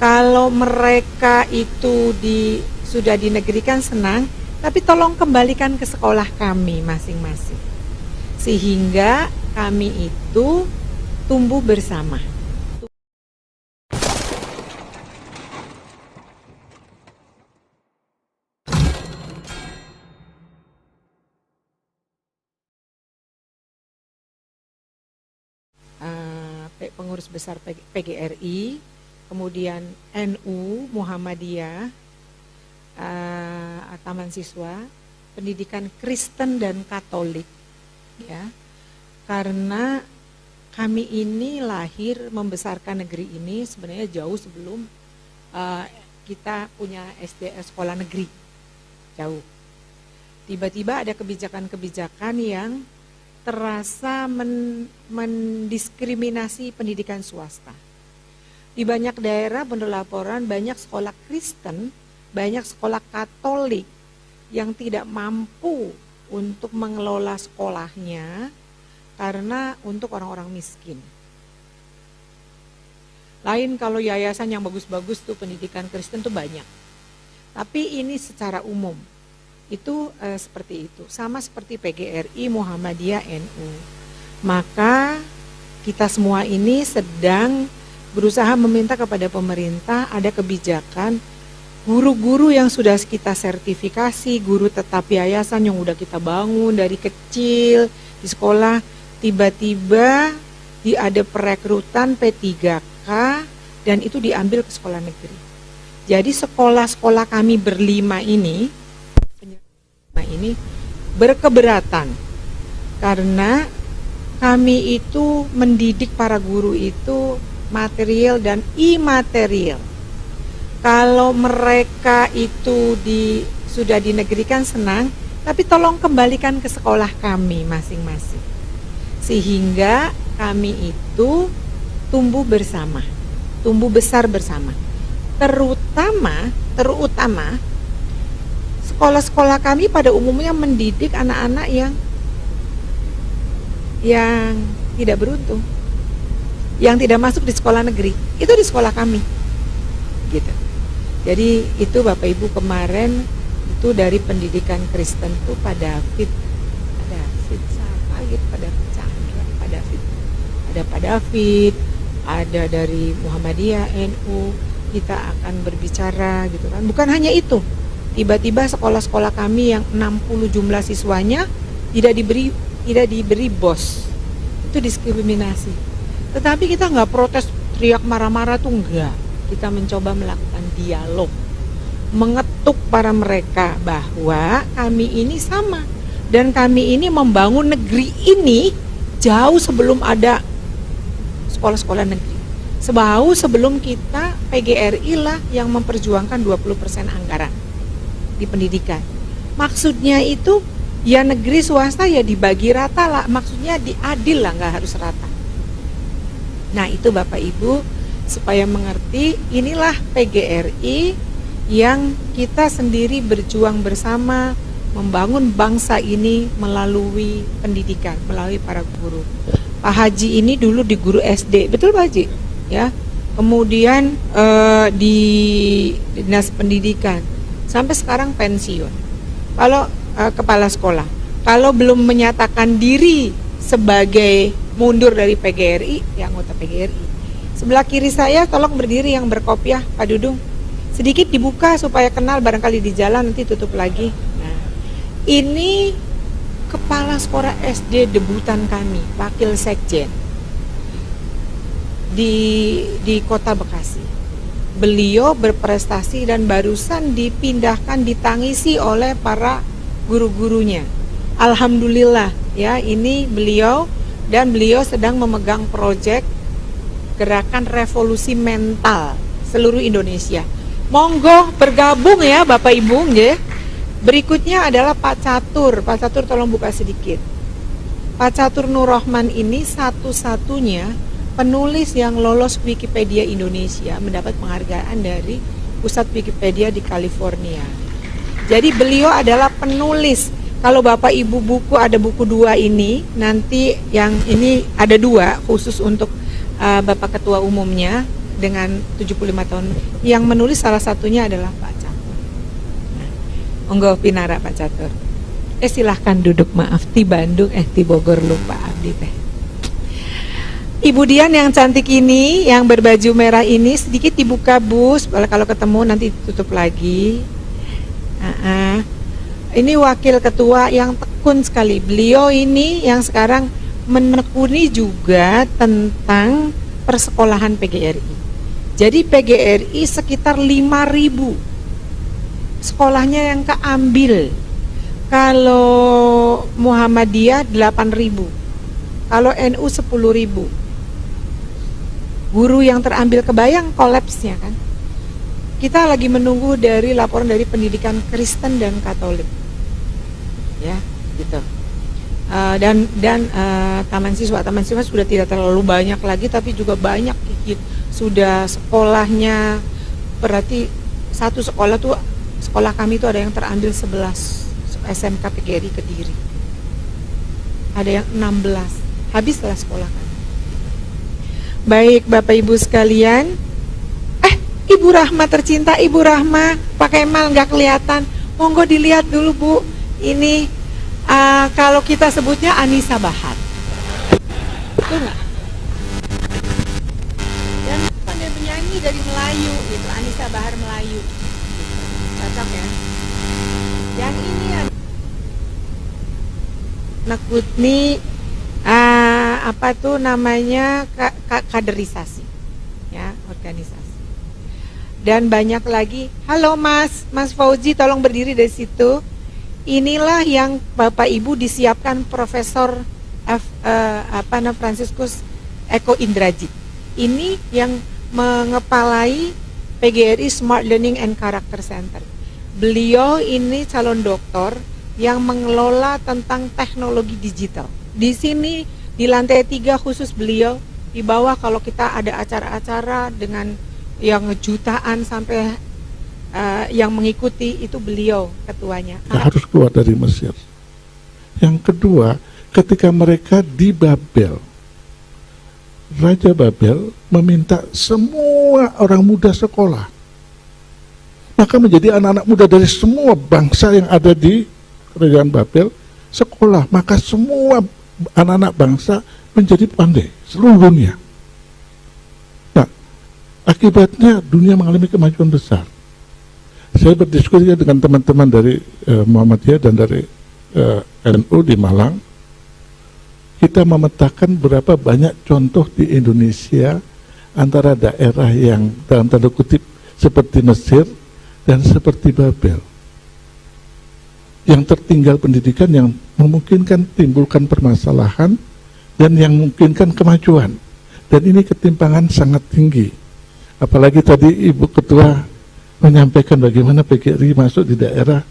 Kalau mereka itu sudah dinegerikan senang, tapi tolong kembalikan ke sekolah kami masing-masing. Sehingga kami itu tumbuh bersama. Pengurus besar PGRI, kemudian NU, Muhammadiyah, Taman Siswa, pendidikan Kristen dan Katolik, ya, karena kami ini lahir membesarkan negeri ini sebenarnya jauh sebelum kita punya SD, sekolah negeri, jauh. Tiba-tiba ada kebijakan-kebijakan yang terasa mendiskriminasi pendidikan swasta. Di banyak daerah menurut laporan banyak sekolah Kristen, banyak sekolah Katolik yang tidak mampu untuk mengelola sekolahnya karena untuk orang-orang miskin. Lain kalau yayasan yang bagus-bagus tuh pendidikan Kristen tuh banyak. Tapi ini secara umum. Itu seperti itu, sama seperti PGRI, Muhammadiyah, NU. Maka kita semua ini sedang berusaha meminta kepada pemerintah ada kebijakan guru-guru yang sudah kita sertifikasi, guru tetap yayasan yang udah kita bangun dari kecil di sekolah, tiba-tiba ada perekrutan P3K dan itu diambil ke sekolah negeri. Jadi sekolah-sekolah kami berlima ini berkeberatan karena kami itu mendidik para guru itu material dan imaterial. Kalau mereka itu sudah dinegerikan senang, tapi tolong kembalikan ke sekolah kami masing-masing. Sehingga kami itu tumbuh bersama, tumbuh besar bersama. Terutama sekolah-sekolah kami pada umumnya mendidik anak-anak yang tidak beruntung, yang tidak masuk di sekolah negeri, itu di sekolah kami, gitu. Jadi itu Bapak Ibu kemarin itu dari pendidikan Kristen tuh Pak David siapa gitu, Pak David, ada dari Muhammadiyah, NU, kita akan berbicara gitu kan. Bukan hanya itu. Tiba-tiba sekolah-sekolah kami yang 60 jumlah siswanya tidak diberi BOS. Itu diskriminasi. Tetapi kita nggak protes, teriak marah-marah tuh enggak. Kita mencoba melakukan dialog, mengetuk para mereka bahwa kami ini sama dan kami ini membangun negeri ini jauh sebelum ada sekolah-sekolah negeri. Sebelum kita PGRI lah yang memperjuangkan 20% anggaran di pendidikan. Maksudnya itu ya negeri swasta ya dibagi rata lah, maksudnya diadil lah, nggak harus rata. Nah itu Bapak Ibu supaya mengerti, inilah PGRI yang kita sendiri berjuang bersama membangun bangsa ini melalui pendidikan, melalui para guru. Pak Haji ini dulu di guru SD, betul Pak Haji? Ya, kemudian di Dinas Pendidikan sampai sekarang pensiun. Kalau kepala sekolah, kalau belum menyatakan diri sebagai mundur dari PGRI, ya anggota PGRI. Sebelah kiri saya tolong berdiri yang berkopiah, Pak Dudung. Sedikit dibuka supaya kenal, barangkali di jalan nanti tutup lagi. Nah, ini kepala sekolah SD debutan kami, wakil sekjen di Kota Bekasi. Beliau berprestasi dan barusan dipindahkan, ditangisi oleh para guru-gurunya. Alhamdulillah ya, ini beliau sedang memegang proyek gerakan revolusi mental seluruh Indonesia. Monggo bergabung ya Bapak Ibu ya. Berikutnya adalah Pak Catur. Pak Catur tolong buka sedikit. Pak Catur Nur Rahman ini satu-satunya penulis yang lolos Wikipedia Indonesia, mendapat penghargaan dari Pusat Wikipedia di California. Jadi beliau adalah penulis. Kalau Bapak Ibu buku, ada buku 2 ini, nanti yang ini ada 2 khusus untuk Bapak Ketua Umumnya. dengan 75 tahun. Yang menulis salah satunya adalah Pak Catur. Nah, monggo pinara Pak Catur. Silahkan duduk, maaf di Bandung, di Bogor lupa abdi teh. Ibu Dian yang cantik ini, yang berbaju merah ini, sedikit dibuka bus, kalau ketemu nanti tutup lagi. Ini wakil ketua yang tekun sekali. Beliau ini yang sekarang menekuni juga tentang persekolahan PGRI. Jadi PGRI sekitar 5.000 sekolahnya yang keambil. Kalau Muhammadiyah 8.000, kalau NU 10.000. Guru yang terambil, kebayang kolapsnya kan. Kita lagi menunggu dari laporan dari pendidikan Kristen dan Katolik, ya gitu. Dan taman siswa sudah tidak terlalu banyak lagi, tapi juga banyak sudah sekolahnya. Berarti satu sekolah tuh, sekolah kami itu ada yang terambil 11 SMK PGRI Kediri, ada yang 16, habislah sekolah kami. Baik Bapak Ibu sekalian, Ibu Rahma tercinta, Ibu Rahma, Pak Kemal nggak kelihatan, monggo dilihat dulu Bu. Ini kalau kita sebutnya Anissa Bahar, betul nggak? Dan pandai menyanyi dari Melayu, gitu. Anissa Bahar Melayu, cocok ya. Yang ini nekutni apa tuh namanya kaderisasi, ya, organisasi. Dan banyak lagi. Halo Mas Fauzi, tolong berdiri dari situ. Inilah yang Bapak Ibu disiapkan Profesor Franciscus Eko Indrajit. Ini yang mengepalai PGRI Smart Learning and Character Center. Beliau ini calon doktor yang mengelola tentang teknologi digital. Di sini di lantai 3 khusus beliau, di bawah kalau kita ada acara-acara dengan yang jutaan sampai yang mengikuti, itu beliau ketuanya. Harus keluar dari Mesir. Yang kedua, ketika mereka di Babel, Raja Babel meminta semua orang muda sekolah. Maka menjadi anak-anak muda dari semua bangsa yang ada di Kerajaan Babel sekolah, maka semua anak-anak bangsa menjadi pandai seluruh dunia. Nah, akibatnya dunia mengalami kemajuan besar. Saya berdiskusi dengan teman-teman dari Muhammadiyah dan dari NU di Malang. Kita memetakan berapa banyak contoh di Indonesia antara daerah yang dalam tanda kutip seperti Mesir dan seperti Babel, yang tertinggal pendidikan, yang memungkinkan timbulkan permasalahan dan yang memungkinkan kemajuan. Dan ini ketimpangan sangat tinggi. Apalagi tadi Ibu Ketua menyampaikan bagaimana PGRI masuk di daerah